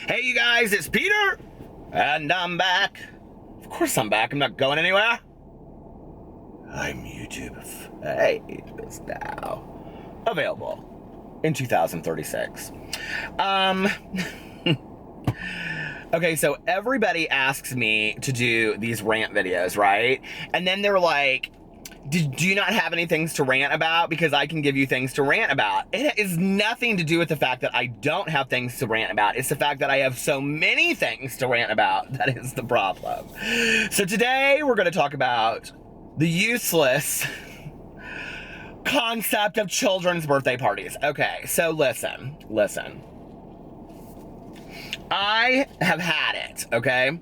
Hey you guys, it's Peter, and I'm back. Of course I'm back, I'm not going anywhere. I'm YouTube. Hey, it's now available in 2036. Okay, so everybody asks me to do these rant videos, right? And then they're like, do you not have any things to rant about? Because I can give you things to rant about. It is nothing to do with the fact that I don't have things to rant about. It's the fact that I have so many things to rant about. That is the problem. So today we're going to talk about the useless concept of children's birthday parties. Okay, so listen. I have had it, okay?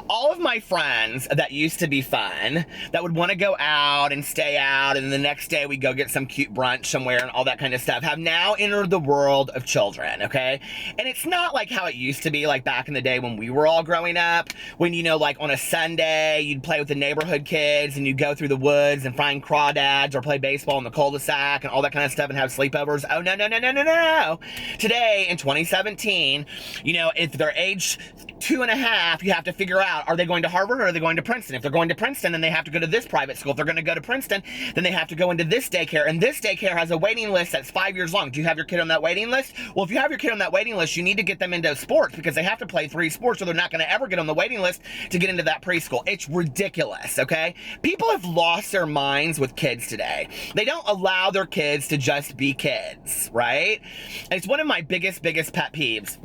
All of my friends that used to be fun, that would want to go out and stay out, and the next day we go get some cute brunch somewhere and all that kind of stuff, have now entered the world of children, okay? And it's not like how it used to be, like back in the day when we were all growing up, when, you know, like on a Sunday, you'd play with the neighborhood kids and you'd go through the woods and find crawdads or play baseball in the cul-de-sac and all that kind of stuff and have sleepovers. Oh, no. Today, in 2017, you know, if they're age 2.5, you have to figure out, are they going to Harvard or are they going to Princeton? If they're going to Princeton, then they have to go to this private school. If they're going to go to Princeton, then they have to go into this daycare, and this daycare has a waiting list that's 5 years long. Do you have your kid on that waiting list? Well, if you have your kid on that waiting list, you need to get them into sports because they have to play 3 sports or they're not going to ever get on the waiting list to get into that preschool. It's ridiculous, okay? People have lost their minds with kids today. They don't allow their kids to just be kids, right? And it's one of my biggest pet peeves.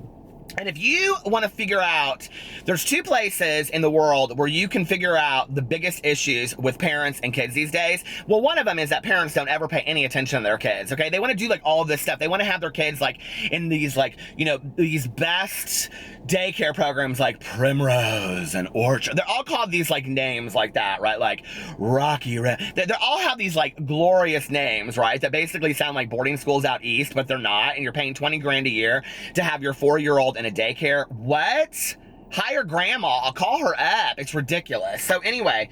And if you want to figure out, there's 2 places in the world where you can figure out the biggest issues with parents and kids these days. Well, one of them is that parents don't ever pay any attention to their kids, okay? They want to do like all of this stuff. They want to have their kids like in these like, you know, these best daycare programs like Primrose and Orchard. They're all called these like names like that, right? Like Rocky Red. They all have these like glorious names, right? That basically sound like boarding schools out east, but they're not. And you're paying 20 grand a year to have your 4-year-old in a daycare. What? Hire grandma. I'll call her up. It's ridiculous. So anyway,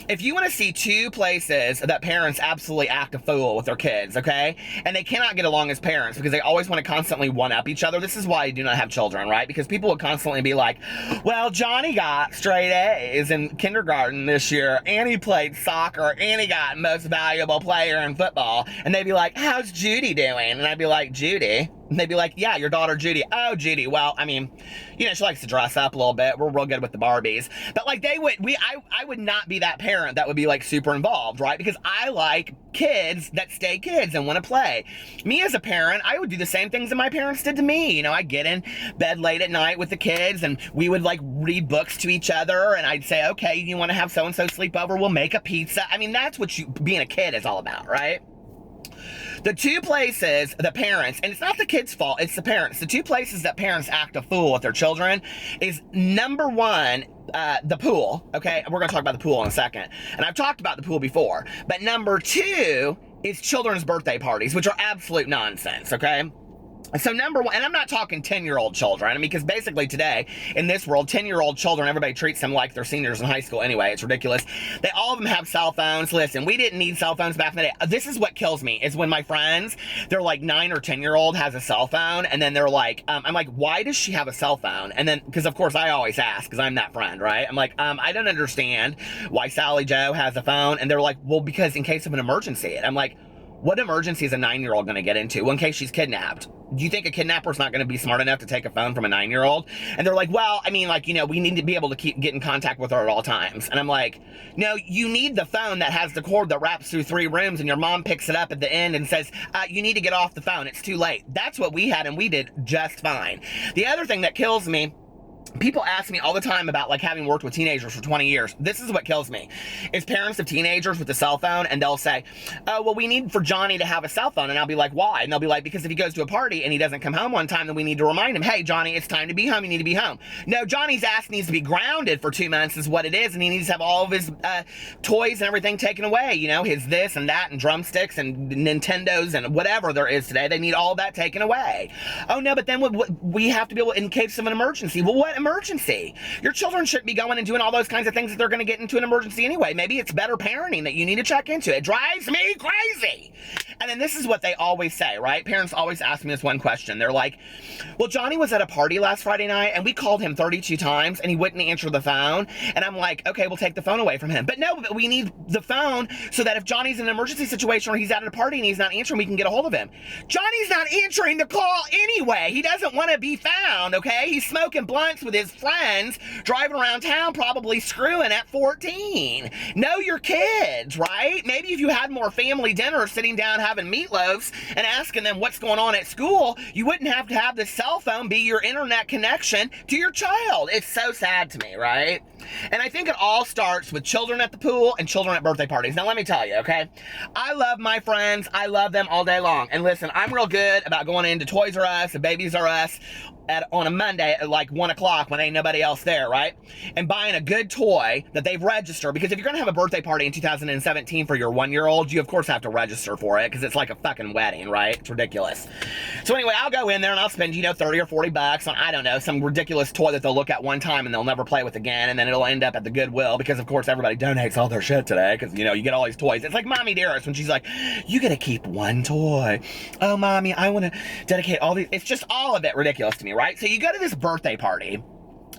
if you want to see 2 places that parents absolutely act a fool with their kids, okay? And they cannot get along as parents because they always want to constantly one-up each other. This is why I do not have children, right? Because people would constantly be like, well, Johnny got straight A's in kindergarten this year, and he played soccer, and he got most valuable player in football. And they'd be like, how's Judy doing? And I'd be like, Judy? And they'd be like, yeah, your daughter Judy. Oh, Judy. Well, I mean, you know, she likes to dress up a little bit. We're real good with the Barbies. But like I would not be that parent that would be like super involved, right? Because I like kids that stay kids and want to play. Me as a parent, I would do the same things that my parents did to me. You know, I'd get in bed late at night with the kids and we would like read books to each other. And I'd say, okay, you want to have so-and-so sleep over? We'll make a pizza. I mean, that's what being a kid is all about, right? The 2 places that parents, and it's not the kids' fault, it's the parents. The 2 places that parents act a fool with their children is number 1, the pool, okay? We're gonna talk about the pool in a second. And I've talked about the pool before. But number 2 is children's birthday parties, which are absolute nonsense, okay? So number 1, and I'm not talking 10-year-old children, I mean, because basically today, in this world, 10-year-old children, everybody treats them like they're seniors in high school anyway. It's ridiculous. All of them have cell phones. Listen, we didn't need cell phones back in the day. This is what kills me, is when my friends, they're like 9 or 10-year-old has a cell phone, and then they're like, I'm like, why does she have a cell phone? And then, because of course I always ask, because I'm that friend, right? I'm like, I don't understand why Sally Joe has a phone. And they're like, well, because in case of an emergency. And I'm like, what emergency is a 9-year-old going to get into? Well, in case she's kidnapped. Do you think a kidnapper's not going to be smart enough to take a phone from a 9-year-old? And they're like, get to get in contact with her at all times. And I'm like, no, you need the phone that has the cord that wraps through 3 rooms and your mom picks it up at the end and says, you need to get off the phone. It's too late. That's what we had, and we did just fine. The other thing that kills me, people ask me all the time about like having worked with teenagers for 20 years. This is what kills me, is parents of teenagers with a cell phone, and they'll say, oh, well, we need for Johnny to have a cell phone. And I'll be like, why? And they'll be like, because if he goes to a party and he doesn't come home one time, then we need to remind him, hey, Johnny, it's time to be home. You need to be home. No, Johnny's ass needs to be grounded for 2 months is what it is. And he needs to have all of his toys and everything taken away. You know, his this and that and drumsticks and Nintendos and whatever there is today. They need all that taken away. Oh, no, but then we have to be able, in case of an emergency. Well, what emergency? Your children shouldn't be going and doing all those kinds of things if they're going to get into an emergency anyway. Maybe it's better parenting that you need to check into. It drives me crazy. And then this is what they always say, right? Parents always ask me this one question. They're like, well, Johnny was at a party last Friday night and we called him 32 times and he wouldn't answer the phone. And I'm like, okay, we'll take the phone away from him. But no, but we need the phone so that if Johnny's in an emergency situation or he's out at a party and he's not answering, we can get a hold of him. Johnny's not answering the call anyway. He doesn't want to be found, okay? He's smoking blunts with his friends, driving around town, probably screwing at 14. Know your kids, right? Maybe if you had more family dinner, sitting down having meatloaves and asking them what's going on at school, you wouldn't have to have the cell phone be your internet connection to your child. It's so sad to me, right? And I think it all starts with children at the pool and children at birthday parties. Now, let me tell you, okay? I love my friends. I love them all day long. And listen, I'm real good about going into Toys R Us and Babies R Us on a Monday at like 1 o'clock when ain't nobody else there, right? And buying a good toy that they've registered, because if you're gonna have a birthday party in 2017 for your 1-year-old, you of course have to register for it because it's like a fucking wedding, right? It's ridiculous. So anyway, I'll go in there and I'll spend, 30 or 40 bucks on, I don't know, some ridiculous toy that they'll look at one time and they'll never play with again, and then it'll end up at the Goodwill because of course everybody donates all their shit today because, you get all these toys. It's like Mommy Dearest when she's like, you get to keep one toy. Oh, Mommy, I want to dedicate all these. It's just all of it ridiculous to me, right? So you go to this birthday party.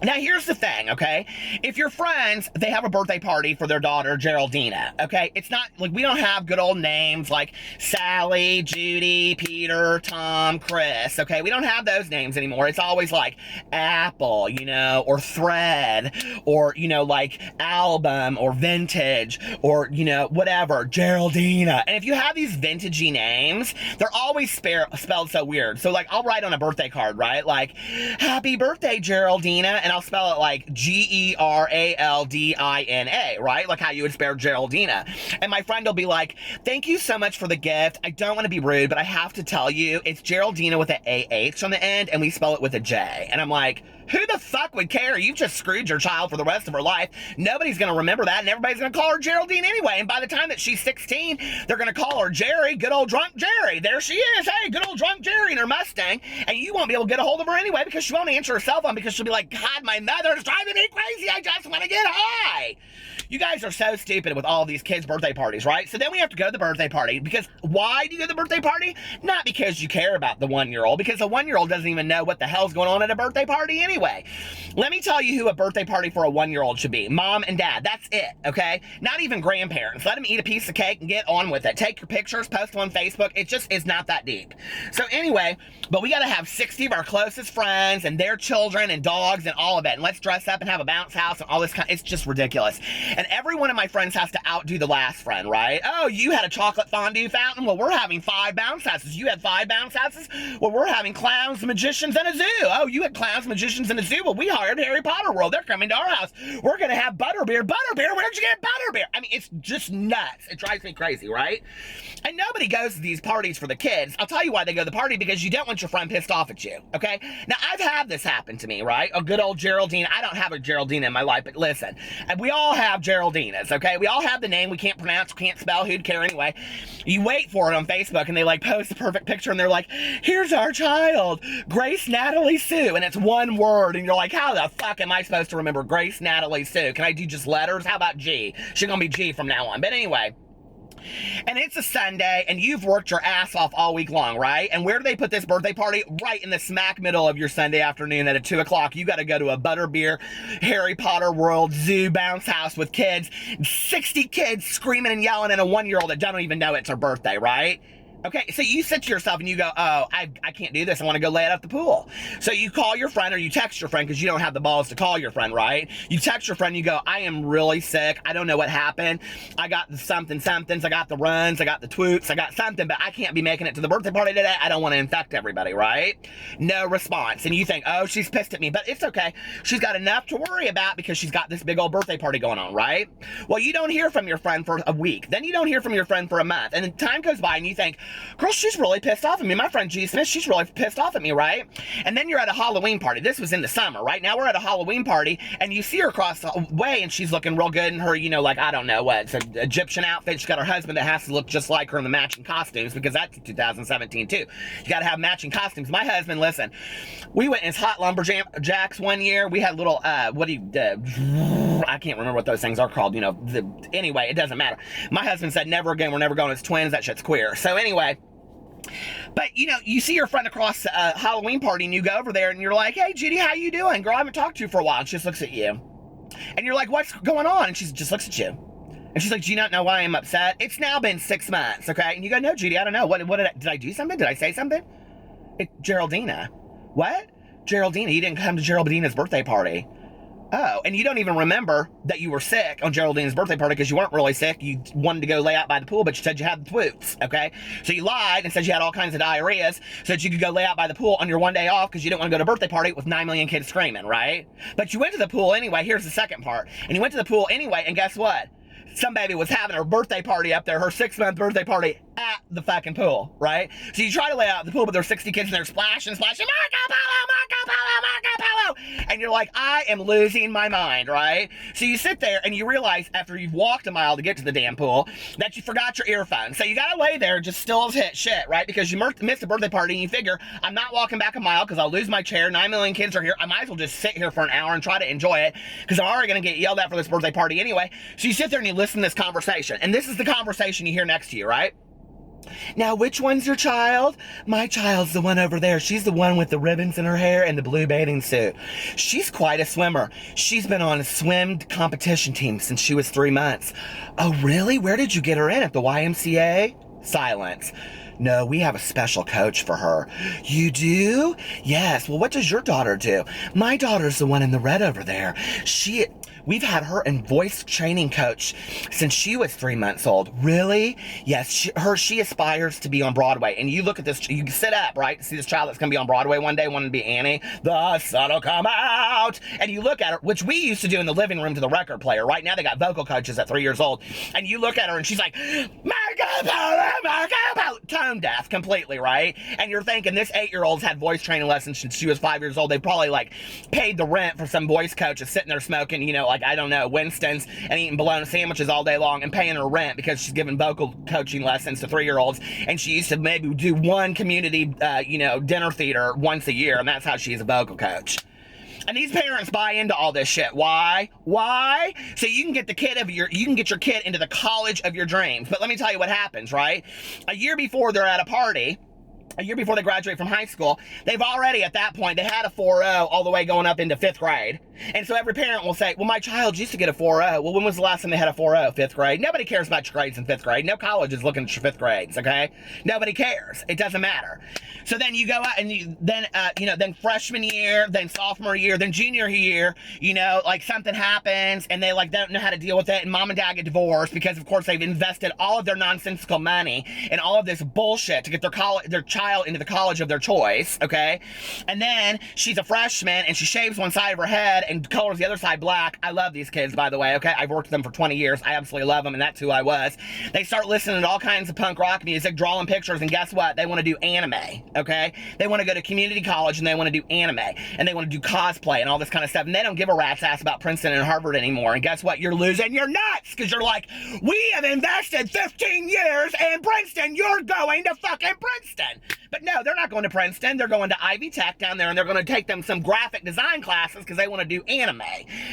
Now, here's the thing, okay? If your friends, they have a birthday party for their daughter, Geraldina, okay? It's not, like, we don't have good old names like Sally, Judy, Peter, Tom, Chris, okay? We don't have those names anymore. It's always like Apple, or Thread, or, like Album, or Vintage, or, whatever, Geraldina. And if you have these vintagey names, they're always spelled so weird. So, like, I'll write on a birthday card, right? Like, happy birthday, Geraldina, and I'll spell it like Geraldina, right? Like how you would spell Geraldina. And my friend will be like, thank you so much for the gift. I don't want to be rude, but I have to tell you, it's Geraldina with an AH on the end, and we spell it with a J. And I'm like, who the fuck would care? You've just screwed your child for the rest of her life. Nobody's going to remember that, and everybody's going to call her Geraldine anyway. And by the time that she's 16, they're going to call her Jerry, good old drunk Jerry. There she is. Hey, good old drunk Jerry in her Mustang. And you won't be able to get a hold of her anyway because she won't answer her cell phone because she'll be like, God, my mother's driving me crazy. I just want to get high. You guys are so stupid with all these kids' birthday parties, right? So then we have to go to the birthday party because why do you go to the birthday party? Not because you care about the 1-year-old, because the 1-year-old doesn't even know what the hell's going on at a birthday party anyway. Let me tell you who a birthday party for a 1-year-old should be. Mom and dad. That's it, okay? Not even grandparents. Let them eat a piece of cake and get on with it. Take your pictures, post them on Facebook. It just is not that deep. So anyway, but we got to have 60 of our closest friends and their children and dogs and all of it. And let's dress up and have a bounce house and all this kind. It's just ridiculous. And every one of my friends has to outdo the last friend, right? Oh, you had a chocolate fondue fountain? Well, we're having 5 bounce houses. You had 5 bounce houses? Well, we're having clowns, magicians, and a zoo. Oh, you had clowns, magicians, and a zoo? Well, we hired Harry Potter World. They're coming to our house. We're going to have butterbeer. Butterbeer? Where'd you get butterbeer? I mean, it's just nuts. It drives me crazy, right? And nobody goes to these parties for the kids. I'll tell you why they go to the party, because you don't want your friend pissed off at you, okay? Now, I've had this happen to me, right? A good old Geraldine. I don't have a Geraldine in my life, but listen, we all have Geraldinas, okay? We all have the name we can't pronounce, can't spell, who'd care anyway. You wait for it on Facebook, and they, like, post the perfect picture, and they're like, here's our child, Grace Natalie Sue, and it's one word, and you're like, how the fuck am I supposed to remember Grace Natalie Sue? Can I do just letters? How about G? She's gonna be G from now on. But anyway, and it's a Sunday, and you've worked your ass off all week long, right? And where do they put this birthday party? Right in the smack middle of your Sunday afternoon at 2 o'clock. You got to go to a butterbeer, Harry Potter World, zoo, bounce house with kids. 60 kids screaming and yelling, and a 1-year-old that don't even know it's her birthday, right? Okay, so you sit to yourself and you go, oh, I can't do this. I want to go lay it at the pool. So you call your friend, or you text your friend, because you don't have the balls to call your friend, right? You text your friend, you go, I am really sick. I don't know what happened. I got the somethings. I got the runs. I got the twoots. I got something, but I can't be making it to the birthday party today. I don't want to infect everybody, right? No response. And you think, oh, she's pissed at me, but it's okay. She's got enough to worry about because she's got this big old birthday party going on, right? Well, you don't hear from your friend for a week. Then you don't hear from your friend for a month. And then time goes by and you think, girl, she's really pissed off at me. My friend G. Smith, she's really pissed off at me, right? And then you're at a Halloween party. This was in the summer, right? Now we're at a Halloween party, and you see her across the way, and she's looking real good in her, like, I don't know what, it's an Egyptian outfit. She's got her husband that has to look just like her in the matching costumes, because that's 2017, too. You gotta have matching costumes. My husband, listen, we went as hot lumberjacks one year. We had little, I can't remember what those things are called, anyway, it doesn't matter. My husband said, never again, we're never going as twins, that shit's queer. So anyway, but you see your friend across a Halloween party and you go over there and you're like, hey, Judy, how you doing? Girl, I haven't talked to you for a while. And she just looks at you. And you're like, what's going on? And she just looks at you. And she's like, do you not know why I'm upset? It's now been 6 months, okay? And you go, no, Judy, I don't know. What did I do something? Did I say something? Geraldina. What? Geraldina, you didn't come to Geraldina's birthday party. Oh, and you don't even remember that you were sick on Geraldina's birthday party because you weren't really sick. You wanted to go lay out by the pool, but you said you had the twoots, okay? So you lied and said you had all kinds of diarrheas so that you could go lay out by the pool on your one day off because you didn't want to go to a birthday party with 9 million kids screaming, right? But you went to the pool anyway. Here's the second part. And you went to the pool anyway, and guess what? Some baby was having her birthday party up there, her 6-month birthday party at the fucking pool, right? So you try to lay out in the pool, but there's 60 kids in there splashing, Marco Polo, and you're like, I am losing my mind, right? So you sit there and you realize after you've walked a mile to get to the damn pool that you forgot your earphones. So you gotta lay there just still as shit, right? Because you missed a birthday party and you figure, I'm not walking back a mile because I'll lose my chair, 9 million kids are here, I might as well just sit here for an hour and try to enjoy it because I'm already gonna get yelled at for this birthday party anyway. So you sit there and you listen to this conversation, and this is the conversation you hear next to you, right? Now, which one's your child? My child's the one over there. She's the one with the ribbons in her hair and the blue bathing suit. She's quite a swimmer. She's been on a swim competition team since she was 3 months. Oh, really? Where did you get her in? At the YMCA? Silence. No, we have a special coach for her. You do? Yes. Well, what does your daughter do? My daughter's the one in the red over there. We've had her in voice training coach since she was 3 months old. Really? Yes, she aspires to be on Broadway. And you look at this, you sit up, right? To see this child that's going to be on Broadway one day, wanting to be Annie. The sun'll come out. And you look at her, which we used to do in the living room to the record player. Right now they got vocal coaches at 3 years old. And you look at her and she's like, Marco Polo, tone deaf completely, right? And you're thinking this 8-year-old's had voice training lessons since she was 5 years old. They probably paid the rent for some voice coaches sitting there smoking, I don't know, Winston's and eating bologna sandwiches all day long and paying her rent because she's giving vocal coaching lessons to 3-year-olds. And she used to maybe do one community, dinner theater once a year. And that's how she's a vocal coach. And these parents buy into all this shit. Why? So you can get your kid into the college of your dreams. But let me tell you what happens, right? A year before they're at a party, a year before they graduate from high school, they've already, at that point, they had a 4.0 all the way going up into 5th grade. And so every parent will say, well, my child used to get a 4.0. Well, when was the last time they had a 4.0? 5th grade. Nobody cares about your grades in 5th grade. No college is looking at your 5th grades, okay? Nobody cares. It doesn't matter. So then you go out and then freshman year, then sophomore year, then junior year, something happens and they don't know how to deal with it, and mom and dad get divorced because, of course, they've invested all of their nonsensical money and all of this bullshit to get their child into the college of their choice, okay? And then she's a freshman and she shaves one side of her head and colors the other side black. I love these kids, by the way, okay? I've worked with them for 20 years. I absolutely love them, and that's who I was. They start listening to all kinds of punk rock music, drawing pictures, and guess what? They want to do anime, okay? They want to go to community college, and they want to do anime, and they want to do cosplay and all this kind of stuff, and they don't give a rat's ass about Princeton and Harvard anymore. And guess what? You're losing your nuts, because you're like, we have invested 15 years in Princeton. You're going to fucking Princeton. But no, they're not going to Princeton. They're going to Ivy Tech down there, and they're going to take them some graphic design classes because they want to do anime.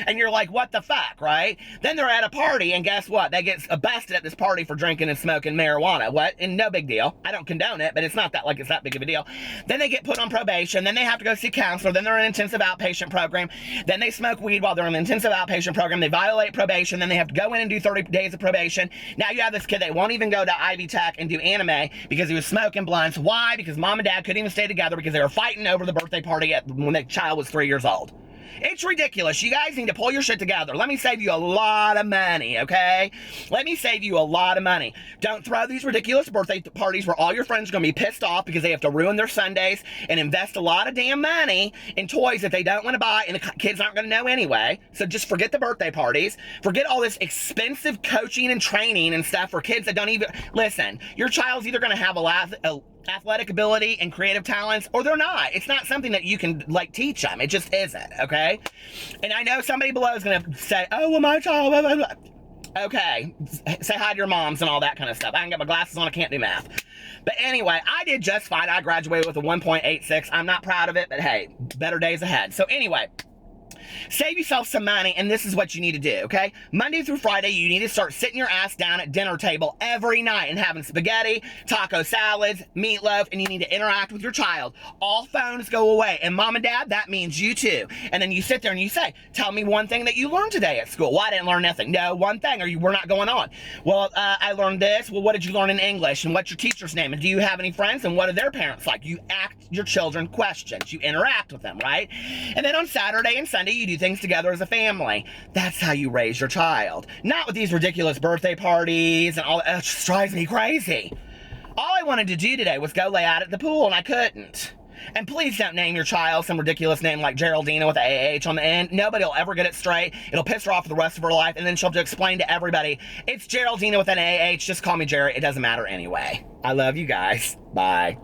And you're like, what the fuck, right? Then they're at a party, and guess what? They get busted at this party for drinking and smoking marijuana. What? And no big deal. I don't condone it, but it's not it's that big of a deal. Then they get put on probation. Then they have to go see a counselor. Then they're in an intensive outpatient program. Then they smoke weed while they're in the intensive outpatient program. They violate probation. Then they have to go in and do 30 days of probation. Now you have this kid that won't even go to Ivy Tech and do anime because he was smoking blunts. Why? Because mom and dad couldn't even stay together because they were fighting over the birthday party when the child was 3 years old. It's ridiculous. You guys need to pull your shit together. Let me save you a lot of money, okay? Let me save you a lot of money. Don't throw these ridiculous birthday parties where all your friends are going to be pissed off because they have to ruin their Sundays and invest a lot of damn money in toys that they don't want to buy and the kids aren't going to know anyway. So just forget the birthday parties. Forget all this expensive coaching and training and stuff for kids that don't even... Listen, your child's either going to have a athletic ability and creative talents, or they're not. It's not something that you can teach them. It just isn't, okay? And I know somebody below is gonna say, oh, well, my child, blah, blah, blah. Okay, say hi to your moms and all that kind of stuff. I can get my glasses on, I can't do math. But anyway, I did just fine. I graduated with a 1.86. I'm not proud of it, but hey, better days ahead. So anyway, Save yourself some money, and this is what you need to do, okay? Monday through Friday, you need to start sitting your ass down at dinner table every night and having spaghetti, taco salads, meatloaf, and you need to interact with your child. All phones go away, and mom and dad, that means you too. And then you sit there and you say, tell me one thing that you learned today at school. Well, I didn't learn nothing. No, one thing, or we're not going on. Well, I learned this. Well, what did you learn in English? And what's your teacher's name? And do you have any friends? And what are their parents like? You ask your children questions. You interact with them, right? And then on Saturday and Sunday, you do things together as a family. That's how you raise your child. Not with these ridiculous birthday parties and all that. It just drives me crazy. All I wanted to do today was go lay out at the pool, and I couldn't. And please don't name your child some ridiculous name like Geraldina with a AH on the end. Nobody will ever get it straight. It'll piss her off for the rest of her life, and then she'll have to explain to everybody, it's Geraldina with an AH, just call me Jerry. It doesn't matter anyway. I love you guys. Bye.